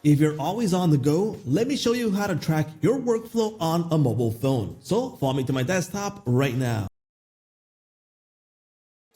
If you're always on the go, let me show you how to track your workflow on a mobile phone. So follow me to my desktop right now.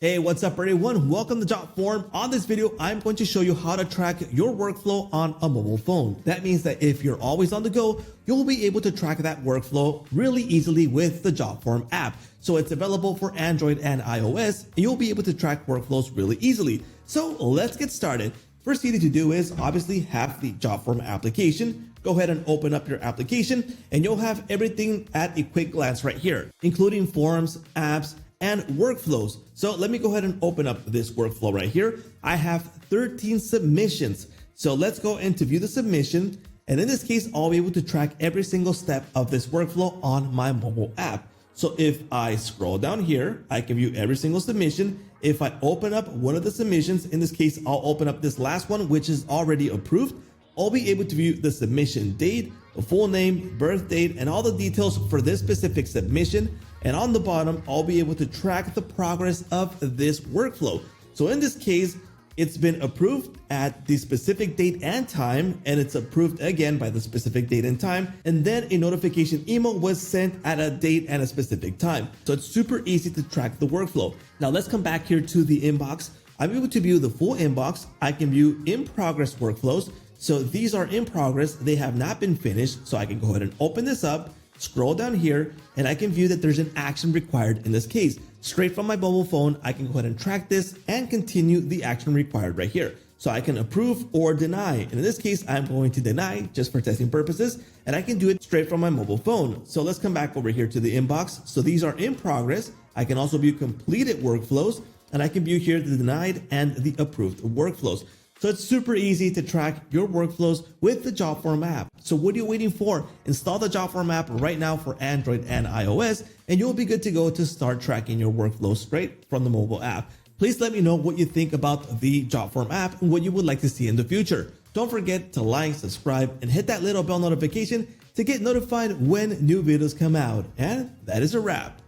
Hey, what's up everyone? Welcome to Jotform. On this video, I'm going to show you how to track your workflow on a mobile phone. That means that if you're always on the go, you'll be able to track that workflow really easily with the Jotform app. So it's available for Android and iOS, and you'll be able to track workflows really easily. So let's get started. First thing you need to do is obviously have the Jotform application. Go ahead and open up your application and you'll have everything at a quick glance right here, including forms, apps, and workflows. So let me go ahead and open up this workflow right here. I have 13 submissions. So let's go and to view the submission. And in this case, I'll be able to track every single step of this workflow on my mobile app. So if I scroll down here, I can view every single submission. If I open up one of the submissions, in this case, I'll open up this last one, which is already approved. I'll be able to view the submission date, the full name, birth date, and all the details for this specific submission. And on the bottom, I'll be able to track the progress of this workflow. So in this case, it's been approved at the specific date and time, and it's approved again by the specific date and time. And then a notification email was sent at a date and a specific time. So it's super easy to track the workflow. Now let's come back here to the inbox. I'm able to view the full inbox. I can view in progress workflows. So these are in progress. They have not been finished. So I can go ahead and open this up, scroll down here, and I can view that there's an action required in this case. Straight from my mobile phone, I can go ahead and track this and continue the action required right here. So I can approve or deny. And in this case, I'm going to deny just for testing purposes, and I can do it straight from my mobile phone. So let's come back over here to the inbox. So these are in progress. I can also view completed workflows, and I can view here the denied and the approved workflows. So it's super easy to track your workflows with the Jotform app. So what are you waiting for? Install the Jotform app right now for Android and iOS, and you'll be good to go to start tracking your workflows straight from the mobile app. Please let me know what you think about the Jotform app and what you would like to see in the future. Don't forget to like, subscribe, and hit that little bell notification to get notified when new videos come out. And that is a wrap.